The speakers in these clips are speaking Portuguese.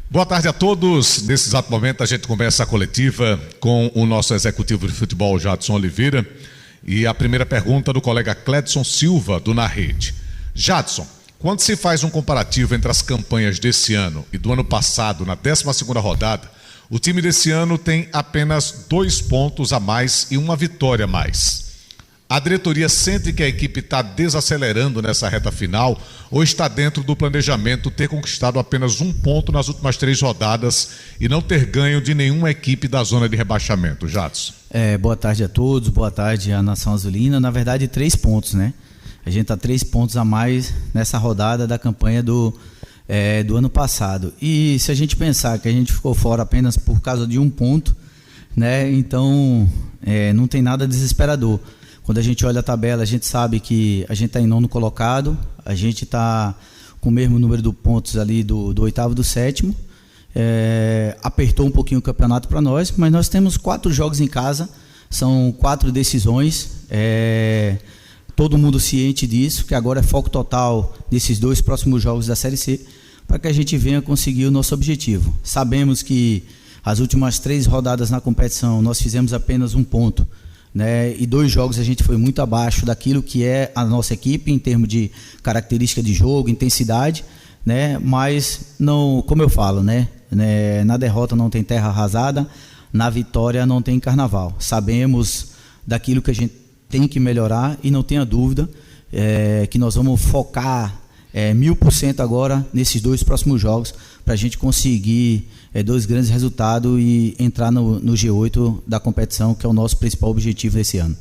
Boa tarde a todos. Nesse exato momento a gente começa a coletiva com o nosso executivo de futebol, Jadson Oliveira. E a primeira pergunta do colega Cledson Silva, do Na Rede. Jadson, quando se faz um comparativo entre as campanhas desse ano e do ano passado, na 12ª rodada, o time desse ano tem apenas 2 pontos a mais e 1 vitória a mais. A diretoria sente que a equipe está desacelerando nessa reta final ou está dentro do planejamento ter conquistado apenas 1 ponto nas últimas 3 rodadas e não ter ganho de nenhuma equipe da zona de rebaixamento? Jadson. Boa tarde a todos, boa tarde à Nação Azulina. Na verdade, 3 pontos, né? A gente está 3 pontos a mais nessa rodada da campanha do ano passado. E se a gente pensar que a gente ficou fora apenas por causa de 1 ponto, né? Então não tem nada desesperador. Quando a gente olha a tabela, a gente sabe que a gente está em 9º colocado, a gente está com o mesmo número de pontos ali do 8º e do 7º. Apertou um pouquinho o campeonato para nós, mas nós temos 4 jogos em casa, são 4 decisões, todo mundo ciente disso, que agora é foco total nesses 2 próximos jogos da Série C, para que a gente venha conseguir o nosso objetivo. Sabemos que as últimas 3 rodadas na competição nós fizemos apenas 1 ponto, né? E 2 jogos a gente foi muito abaixo daquilo que é a nossa equipe em termos de característica de jogo, intensidade, né? Mas não, como eu falo, né? Na derrota não tem terra arrasada, na vitória não tem carnaval. Sabemos daquilo que a gente tem que melhorar e não tenha dúvida que nós vamos focar 1000% agora nesses 2 próximos jogos para a gente conseguir 2 grandes resultados e entrar no G8 da competição, que é o nosso principal objetivo desse ano.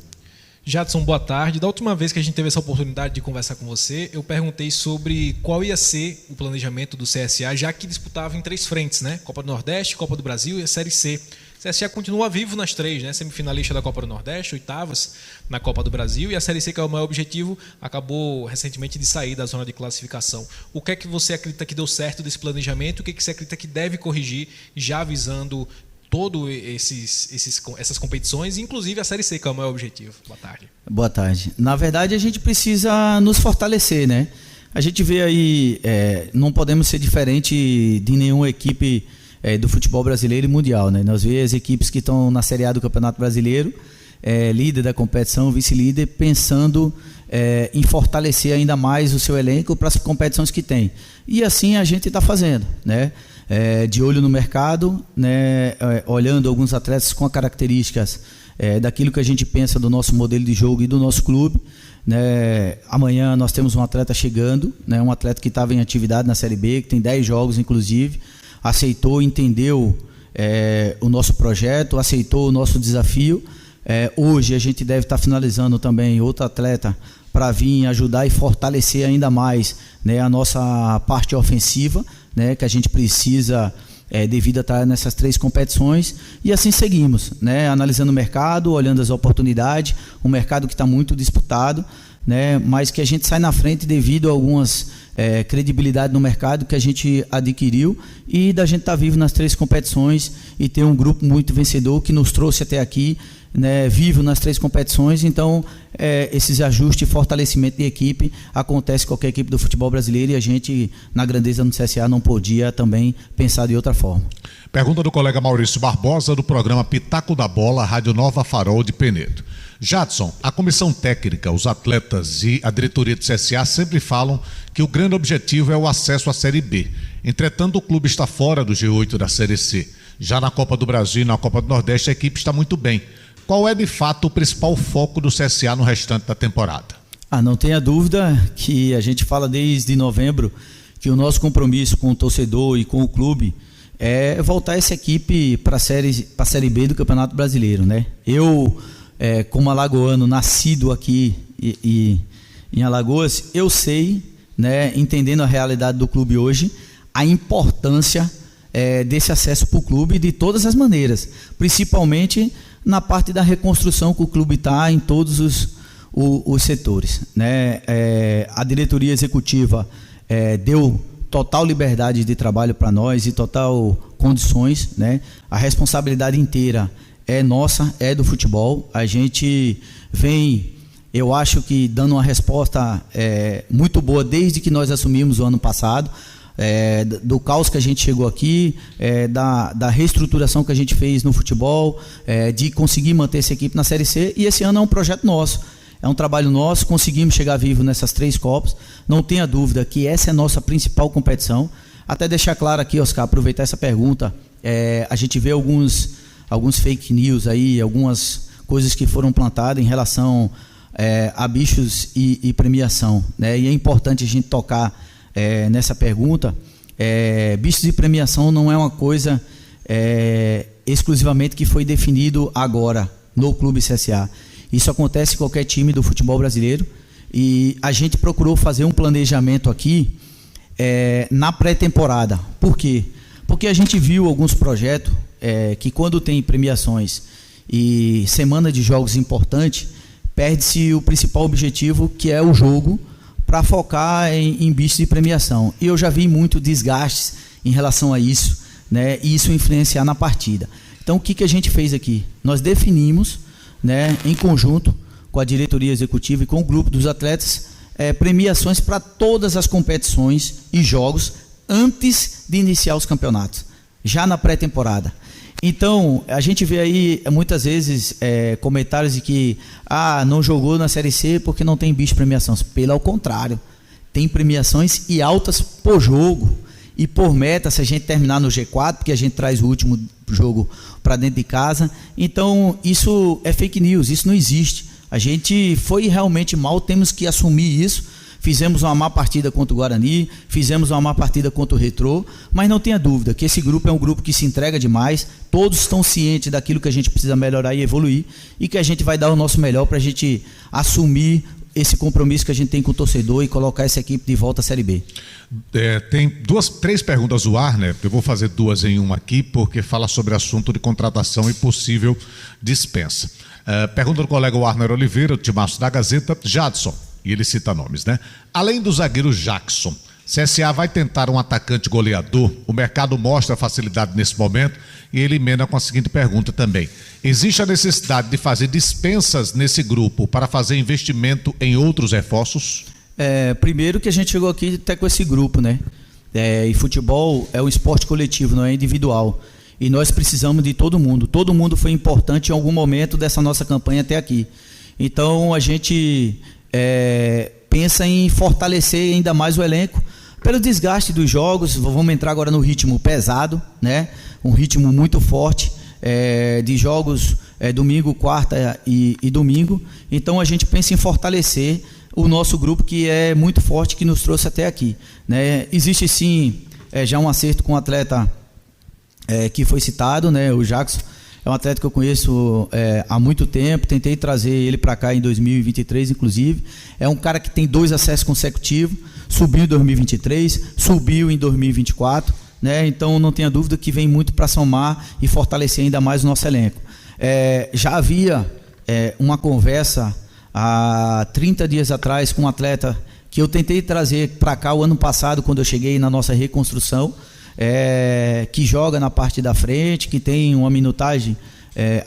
Jadson, boa tarde. Da última vez que a gente teve essa oportunidade de conversar com você, eu perguntei sobre qual ia ser o planejamento do CSA, já que disputava em 3 frentes, né? Copa do Nordeste, Copa do Brasil e a Série C. O CSA continua vivo nas 3, né? Semifinalista da Copa do Nordeste, 8º na Copa do Brasil, e a Série C, que é o maior objetivo, acabou recentemente de sair da zona de classificação. O que é que você acredita que deu certo desse planejamento? O que é que você acredita que deve corrigir, já visando todas essas competições, inclusive a Série C, que é o maior objetivo? Boa tarde. Boa tarde. Na verdade, a gente precisa nos fortalecer, né? A gente vê aí, não podemos ser diferente de nenhuma equipe do futebol brasileiro e mundial, né? Nós vemos as equipes que estão na Série A do Campeonato Brasileiro, líder da competição, vice-líder, pensando em fortalecer ainda mais o seu elenco para as competições que tem. E assim a gente está fazendo, né? De olho no mercado, né? Olhando alguns atletas com características daquilo que a gente pensa do nosso modelo de jogo e do nosso clube, né? Amanhã nós temos um atleta chegando, né? Um atleta que estava em atividade na Série B, que tem 10 jogos inclusive, aceitou, entendeu o nosso projeto, aceitou o nosso desafio. Hoje a gente deve estar finalizando também outro atleta para vir ajudar e fortalecer ainda mais, né, a nossa parte ofensiva, né, que a gente precisa devido a estar nessas 3 competições, e assim seguimos, né, analisando o mercado, olhando as oportunidades, um mercado que está muito disputado, né, mas que a gente sai na frente devido a algumas credibilidade no mercado que a gente adquiriu e da gente estar vivo nas 3 competições e ter um grupo muito vencedor que nos trouxe até aqui, né, vivo nas 3 competições. Então esses ajustes e fortalecimento de equipe acontece com qualquer equipe do futebol brasileiro e a gente, na grandeza do CSA, não podia também pensar de outra forma. Pergunta do colega Maurício Barbosa, do programa Pitaco da Bola, Rádio Nova Farol de Penedo. Jadson, a comissão técnica, os atletas e a diretoria do CSA sempre falam que o grande objetivo é o acesso à Série B. Entretanto, o clube está fora do G8 da Série C. Já na Copa do Brasil e na Copa do Nordeste, a equipe está muito bem. Qual é, de fato, o principal foco do CSA no restante da temporada? Não tenha dúvida que a gente fala desde novembro que o nosso compromisso com o torcedor e com o clube é voltar essa equipe para a série B do Campeonato Brasileiro, né? Eu, como alagoano, nascido aqui em Alagoas, eu sei, né, entendendo a realidade do clube hoje, a importância desse acesso para o clube de todas as maneiras, principalmente na parte da reconstrução que o clube está em todos os setores, né? A diretoria executiva deu total liberdade de trabalho para nós e total condições, né? A responsabilidade inteira é nossa, é do futebol. A gente vem, eu acho que dando uma resposta muito boa desde que nós assumimos o ano passado. do caos que a gente chegou aqui, da reestruturação que a gente fez no futebol, de conseguir manter essa equipe na Série C, e esse ano é um projeto nosso, é um trabalho nosso, conseguimos chegar vivo nessas 3 Copas, não tenha dúvida que essa é a nossa principal competição. Até deixar claro aqui, Oscar, aproveitar essa pergunta, a gente vê alguns fake news aí, algumas coisas que foram plantadas em relação a bichos e premiação, né? E é importante a gente tocar nessa pergunta. Bichos e premiação não é uma coisa exclusivamente que foi definido agora no Clube CSA. Isso acontece em qualquer time do futebol brasileiro, e a gente procurou fazer um planejamento aqui na pré-temporada. Por quê? Porque a gente viu alguns projetos que, quando tem premiações e semana de jogos importante, perde-se o principal objetivo, que é o jogo, para focar em bichos de premiação. E eu já vi muito desgastes em relação a isso, né, e isso influenciar na partida. Então, o que a gente fez aqui? Nós definimos, né, em conjunto com a diretoria executiva e com o grupo dos atletas, premiações para todas as competições e jogos antes de iniciar os campeonatos, já na pré-temporada. Então, a gente vê aí muitas vezes comentários de que não jogou na Série C porque não tem bicho de premiação. Pelo contrário, tem premiações e altas por jogo e por meta, se a gente terminar no G4, porque a gente traz o último jogo para dentro de casa. Então, isso é fake news, isso não existe. A gente foi realmente mal, temos que assumir isso. Fizemos uma má partida contra o Guarani, fizemos uma má partida contra o Retrô, mas não tenha dúvida que esse grupo é um grupo que se entrega demais, todos estão cientes daquilo que a gente precisa melhorar e evoluir, e que a gente vai dar o nosso melhor para a gente assumir esse compromisso que a gente tem com o torcedor e colocar essa equipe de volta à Série B. Tem 3 perguntas do Arner, eu vou fazer 2 em uma aqui, porque fala sobre assunto de contratação e possível dispensa. Pergunta do colega Arner Oliveira, o timaço da Gazeta. Jadson, e ele cita nomes, né? Além do zagueiro Jackson, CSA vai tentar um atacante goleador? O mercado mostra facilidade nesse momento, e ele emenda com a seguinte pergunta também: existe a necessidade de fazer dispensas nesse grupo para fazer investimento em outros reforços? Primeiro que a gente chegou aqui até com esse grupo, né? E futebol é um esporte coletivo, não é individual. E nós precisamos de todo mundo. Todo mundo foi importante em algum momento dessa nossa campanha até aqui. Então a gente pensa em fortalecer ainda mais o elenco pelo desgaste dos jogos. Vamos entrar agora no ritmo pesado, né? Um ritmo muito forte de jogos domingo, quarta e domingo. Então a gente pensa em fortalecer o nosso grupo, que é muito forte, que nos trouxe até aqui, né? Existe sim já um acerto com o atleta que foi citado, né? O Jackson é um atleta que eu conheço há muito tempo, tentei trazer ele para cá em 2023, inclusive. É um cara que tem 2 acessos consecutivos, subiu em 2023, subiu em 2024, né? Então não tenha dúvida que vem muito para somar e fortalecer ainda mais o nosso elenco. Já havia uma conversa há 30 dias atrás com um atleta que eu tentei trazer para cá o ano passado, quando eu cheguei na nossa reconstrução, que joga na parte da frente, que tem uma minutagem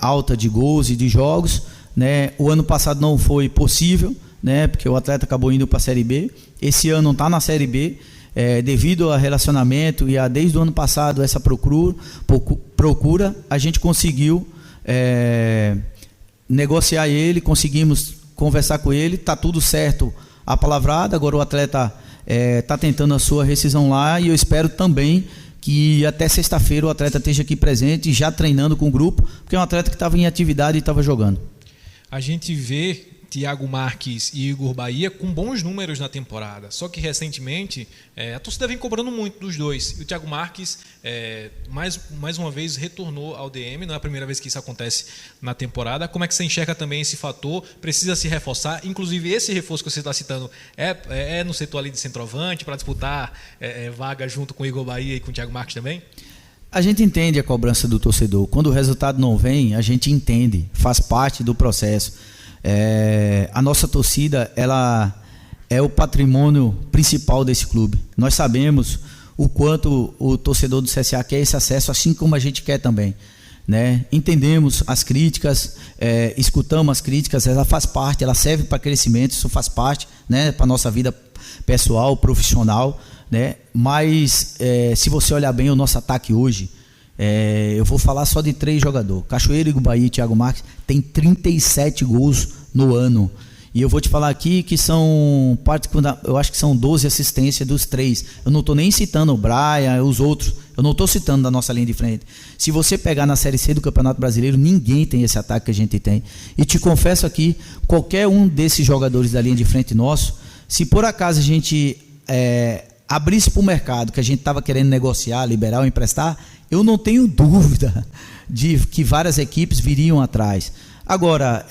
alta de gols e de jogos, né? O ano passado não foi possível, né? Porque o atleta acabou indo para a Série B. Esse ano está na Série B, devido ao relacionamento e desde o ano passado essa procura, a gente conseguiu negociar ele, conseguimos conversar com ele, está tudo certo, apalavrado. Agora o atleta está tentando a sua rescisão lá, e eu espero também que até sexta-feira o atleta esteja aqui presente, já treinando com o grupo, porque é um atleta que estava em atividade e estava jogando. A gente vê Thiago Marques e Igor Bahia com bons números na temporada, só que recentemente a torcida vem cobrando muito dos dois, e o Thiago Marques mais uma vez retornou ao DM, não é a primeira vez que isso acontece na temporada. Como é que você enxerga também esse fator? Precisa se reforçar, inclusive esse reforço que você está citando no setor ali de centroavante, para disputar vaga junto com o Igor Bahia e com o Thiago Marques também? A gente entende a cobrança do torcedor, quando o resultado não vem, a gente entende, faz parte do processo. A nossa torcida, ela é o patrimônio principal desse clube. Nós sabemos o quanto o torcedor do CSA quer esse acesso, assim como a gente quer também. né? Entendemos as críticas, escutamos as críticas, ela faz parte, ela serve para crescimento, isso faz parte, né, para a nossa vida pessoal, profissional, né? Mas se você olhar bem o nosso ataque hoje, eu vou falar só de 3 jogadores. Cachoeira, Igubaí e Thiago Marques tem 37 gols no ano. E eu vou te falar aqui que eu acho que são 12 assistências dos 3. Eu não estou nem citando o Brian, os outros. Eu não estou citando da nossa linha de frente. Se você pegar na Série C do Campeonato Brasileiro, ninguém tem esse ataque que a gente tem. E te confesso aqui, qualquer um desses jogadores da linha de frente nosso, se por acaso a gente abrisse para o mercado, que a gente estava querendo negociar, liberar ou emprestar, eu não tenho dúvida de que várias equipes viriam atrás. Agora,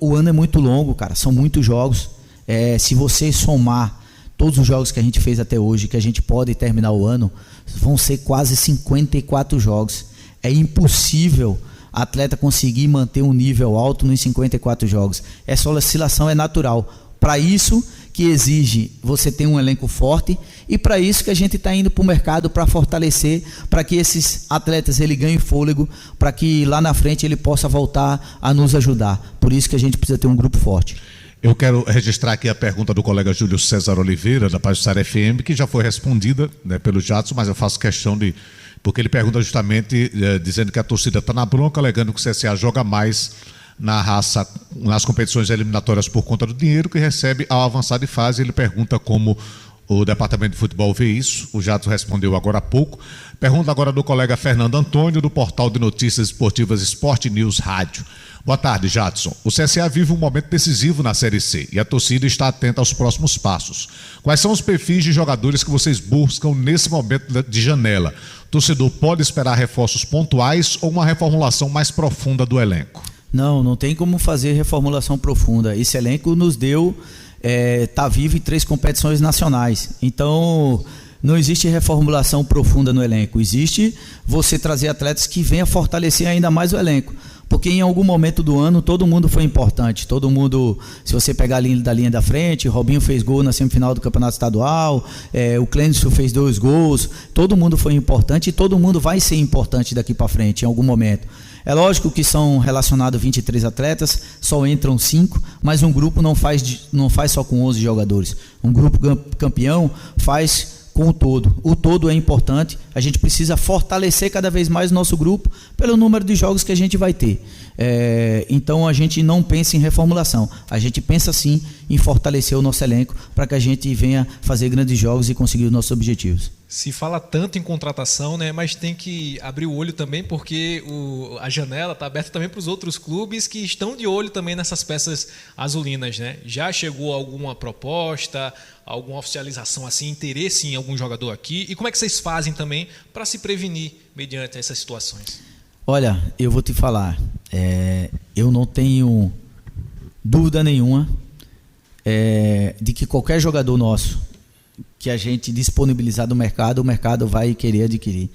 o ano é muito longo, cara, são muitos jogos. Se você somar todos os jogos que a gente fez até hoje, que a gente pode terminar o ano, vão ser quase 54 jogos. É impossível atleta conseguir manter um nível alto nos 54 jogos. Essa oscilação é natural. Para isso que exige você ter um elenco forte e para isso que a gente está indo para o mercado para fortalecer, para que esses atletas ele ganhem fôlego, para que lá na frente ele possa voltar a nos ajudar. Por isso que a gente precisa ter um grupo forte. Eu quero registrar aqui a pergunta do colega Júlio César Oliveira, da Pajuçara FM, que já foi respondida, né, pelo Jadson, mas eu faço questão de... Porque ele pergunta justamente dizendo que a torcida está na bronca, alegando que o CSA joga mais nas competições eliminatórias por conta do dinheiro que recebe ao avançar de fase. Ele pergunta como o departamento de futebol vê isso. O Jadson respondeu agora há pouco. Pergunta agora do colega Fernando Antônio, do portal de notícias esportivas Sport News Rádio. Boa tarde, Jadson. O CSA vive um momento decisivo na Série C e a torcida está atenta aos próximos passos. Quais são os perfis de jogadores que vocês buscam nesse momento de janela? O torcedor pode esperar reforços pontuais ou uma reformulação mais profunda do elenco? Não tem como fazer reformulação profunda. Esse elenco nos deu, tá vivo em 3 competições nacionais. Então, não existe reformulação profunda no elenco. Existe você trazer atletas que venham fortalecer ainda mais o elenco. Porque em algum momento do ano todo mundo foi importante. Todo mundo, se você pegar a linha da linha da frente, Robinho fez gol na semifinal do Campeonato Estadual, o Clêncio fez 2 gols. Todo mundo foi importante e todo mundo vai ser importante daqui para frente em algum momento. É lógico que são relacionados 23 atletas, só entram 5, mas um grupo não faz só com 11 jogadores. Um grupo campeão faz com o todo. O todo é importante, a gente precisa fortalecer cada vez mais o nosso grupo pelo número de jogos que a gente vai ter. Então a gente não pensa em reformulação, a gente pensa sim em fortalecer o nosso elenco para que a gente venha fazer grandes jogos e conseguir os nossos objetivos. Se fala tanto em contratação, né, mas tem que abrir o olho também, porque a janela está aberta também para os outros clubes que estão de olho também nessas peças azulinas, né? Já chegou alguma proposta, alguma oficialização, assim, interesse em algum jogador aqui? E como é que vocês fazem também para se prevenir mediante essas situações? Olha, eu vou te falar, eu não tenho dúvida nenhuma de que qualquer jogador nosso que a gente disponibilizar do mercado, o mercado vai querer adquirir,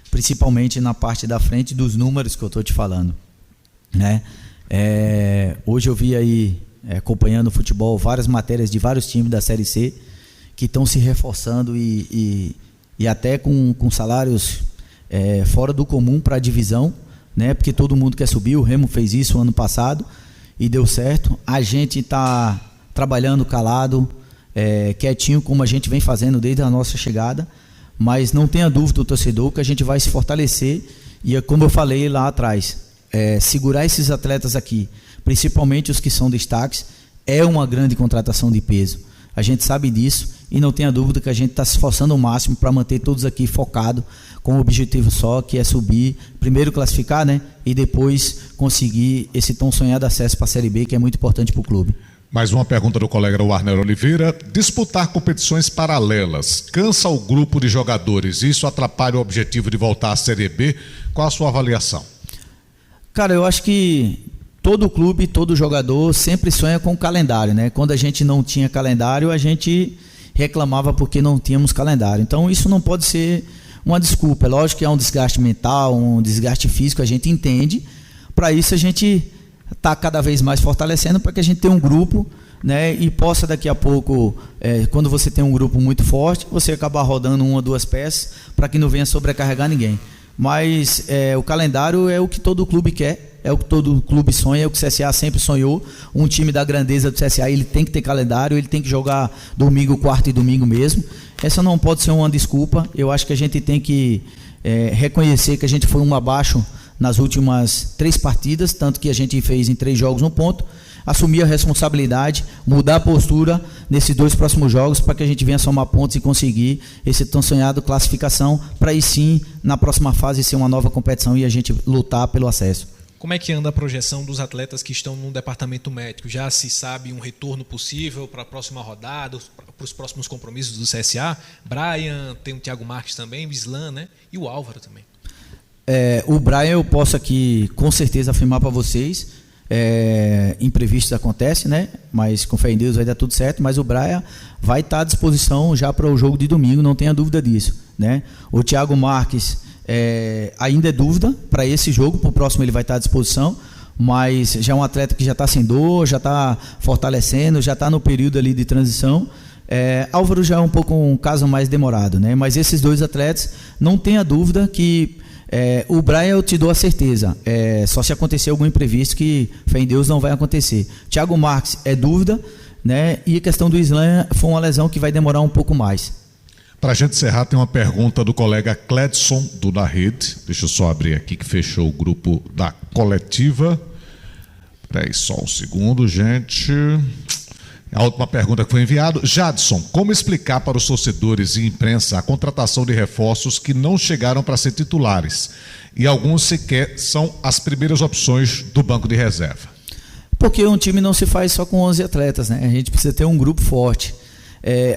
principalmente na parte da frente dos números que eu estou te falando, né? Hoje eu vi aí, acompanhando o futebol, várias matérias de vários times da Série C que estão se reforçando e até com salários fora do comum para a divisão, né? Porque todo mundo quer subir. O Remo fez isso ano passado e deu certo. A gente está trabalhando calado, quietinho, como a gente vem fazendo desde a nossa chegada, mas não tenha dúvida o torcedor que a gente vai se fortalecer e, como eu falei lá atrás, segurar esses atletas aqui, principalmente os que são destaques, é uma grande contratação de peso. A gente sabe disso e não tenha dúvida que a gente está se esforçando ao máximo para manter todos aqui focados com um objetivo só, que é subir, primeiro classificar, né, e depois conseguir esse tão sonhado acesso para a Série B, que é muito importante para o clube. Mais uma pergunta do colega Warner Oliveira. Disputar competições paralelas cansa o grupo de jogadores? Isso atrapalha o objetivo de voltar à Série B? Qual a sua avaliação? Cara, eu acho que todo clube, todo jogador sempre sonha com o calendário, né? Quando a gente não tinha calendário, a gente reclamava porque não tínhamos calendário. Então isso não pode ser uma desculpa. É lógico que é um desgaste mental, um desgaste físico, a gente entende. Para isso a gente está cada vez mais fortalecendo para que a gente tenha um grupo, né, e possa daqui a pouco, quando você tem um grupo muito forte, você acabar rodando 1 ou 2 peças para que não venha sobrecarregar ninguém. mas o calendário é o que todo clube quer, é o que todo clube sonha, é o que o CSA sempre sonhou. Um time da grandeza do CSA, ele tem que ter calendário, ele tem que jogar domingo, quarta e domingo mesmo. Essa não pode ser uma desculpa. Eu acho que a gente tem que reconhecer que a gente foi um abaixo nas últimas 3 partidas, tanto que a gente fez em 3 jogos 1 ponto. Assumir a responsabilidade, mudar a postura nesses 2 próximos jogos para que a gente venha somar pontos e conseguir esse tão sonhado classificação, para aí sim, na próxima fase, ser uma nova competição e a gente lutar pelo acesso. Como é que anda a projeção dos atletas que estão no departamento médico? Já se sabe um retorno possível para a próxima rodada, para os próximos compromissos do CSA? Brian, tem o Thiago Marques também, o Islan, né? E o Álvaro também. O Brian, eu posso aqui com certeza afirmar para vocês, imprevistos acontecem, né? Mas com fé em Deus vai dar tudo certo. Mas o Brian vai estar à disposição já para o jogo de domingo, não tenha dúvida disso, né? O Thiago Marques ainda é dúvida para esse jogo, para o próximo ele vai estar à disposição, mas já é um atleta que já está sem dor, já está fortalecendo, já está no período ali de transição. Álvaro já é um pouco um caso mais demorado, né? Mas esses 2 atletas, não tenha dúvida que o Brian, eu te dou a certeza, só se acontecer algum imprevisto, que fé em Deus não vai acontecer. Thiago Marques é dúvida, né? E a questão do Islan foi uma lesão que vai demorar um pouco mais. Para a gente encerrar, tem uma pergunta do colega Cledson, do Na Rede. Deixa eu só abrir aqui que fechou o grupo da coletiva. Espera aí só um segundo, gente. A última pergunta que foi enviada. Jadson, como explicar para os torcedores e imprensa a contratação de reforços que não chegaram para ser titulares e alguns sequer são as primeiras opções do banco de reserva? Porque um time não se faz só com 11 atletas, né? A gente precisa ter um grupo forte.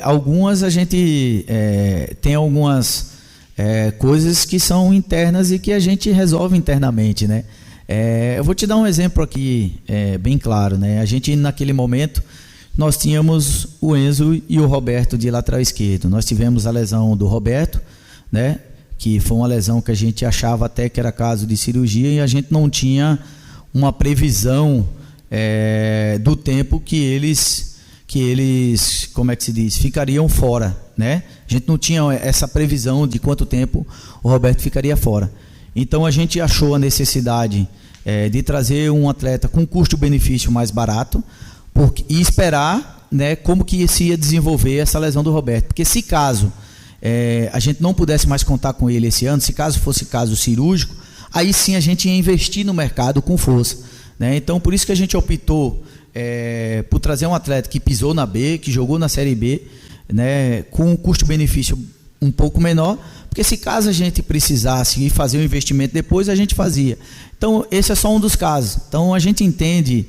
Algumas a gente tem algumas coisas que são internas e que a gente resolve internamente, né? Eu vou te dar um exemplo aqui bem claro, né? A gente naquele momento nós tínhamos o Enzo e o Roberto de lateral esquerdo. Nós tivemos a lesão do Roberto, né? Que foi uma lesão que a gente achava até que era caso de cirurgia e a gente não tinha uma previsão do tempo que eles, como é que se diz, ficariam fora, né? A gente não tinha essa previsão de quanto tempo o Roberto ficaria fora. Então a gente achou a necessidade de trazer um atleta com custo-benefício mais barato e esperar, né, como que se ia desenvolver essa lesão do Roberto. Porque se caso a gente não pudesse mais contar com ele esse ano, se caso fosse caso cirúrgico, aí sim a gente ia investir no mercado com força, né? Então por isso que a gente optou por trazer um atleta que pisou na B, que jogou na Série B, né, com um custo-benefício um pouco menor, porque se caso a gente precisasse ir fazer um investimento depois, a gente fazia. Então esse é só um dos casos. Então a gente entende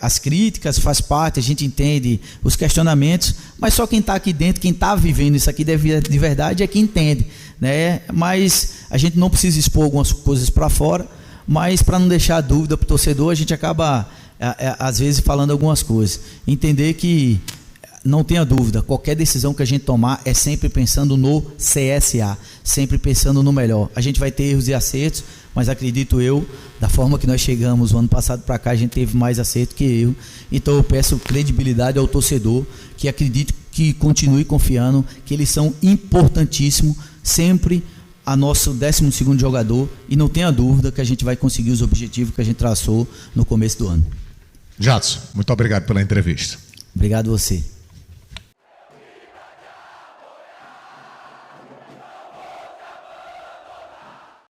as críticas, faz parte, a gente entende os questionamentos, mas só quem está aqui dentro, quem está vivendo isso aqui de verdade é quem entende, né? Mas a gente não precisa expor algumas coisas para fora, mas para não deixar dúvida para o torcedor, a gente acaba às vezes falando algumas coisas. Entender que não tenha dúvida, qualquer decisão que a gente tomar é sempre pensando no CSA, sempre pensando no melhor. A gente vai ter erros e acertos, mas acredito eu, da forma que nós chegamos o ano passado para cá, a gente teve mais acerto que erro. Então eu peço credibilidade ao torcedor, que acredito que continue confiando, que eles são importantíssimos, sempre a nosso 12º jogador, e não tenha dúvida que a gente vai conseguir os objetivos que a gente traçou no começo do ano. Jadson, muito obrigado pela entrevista. Obrigado a você.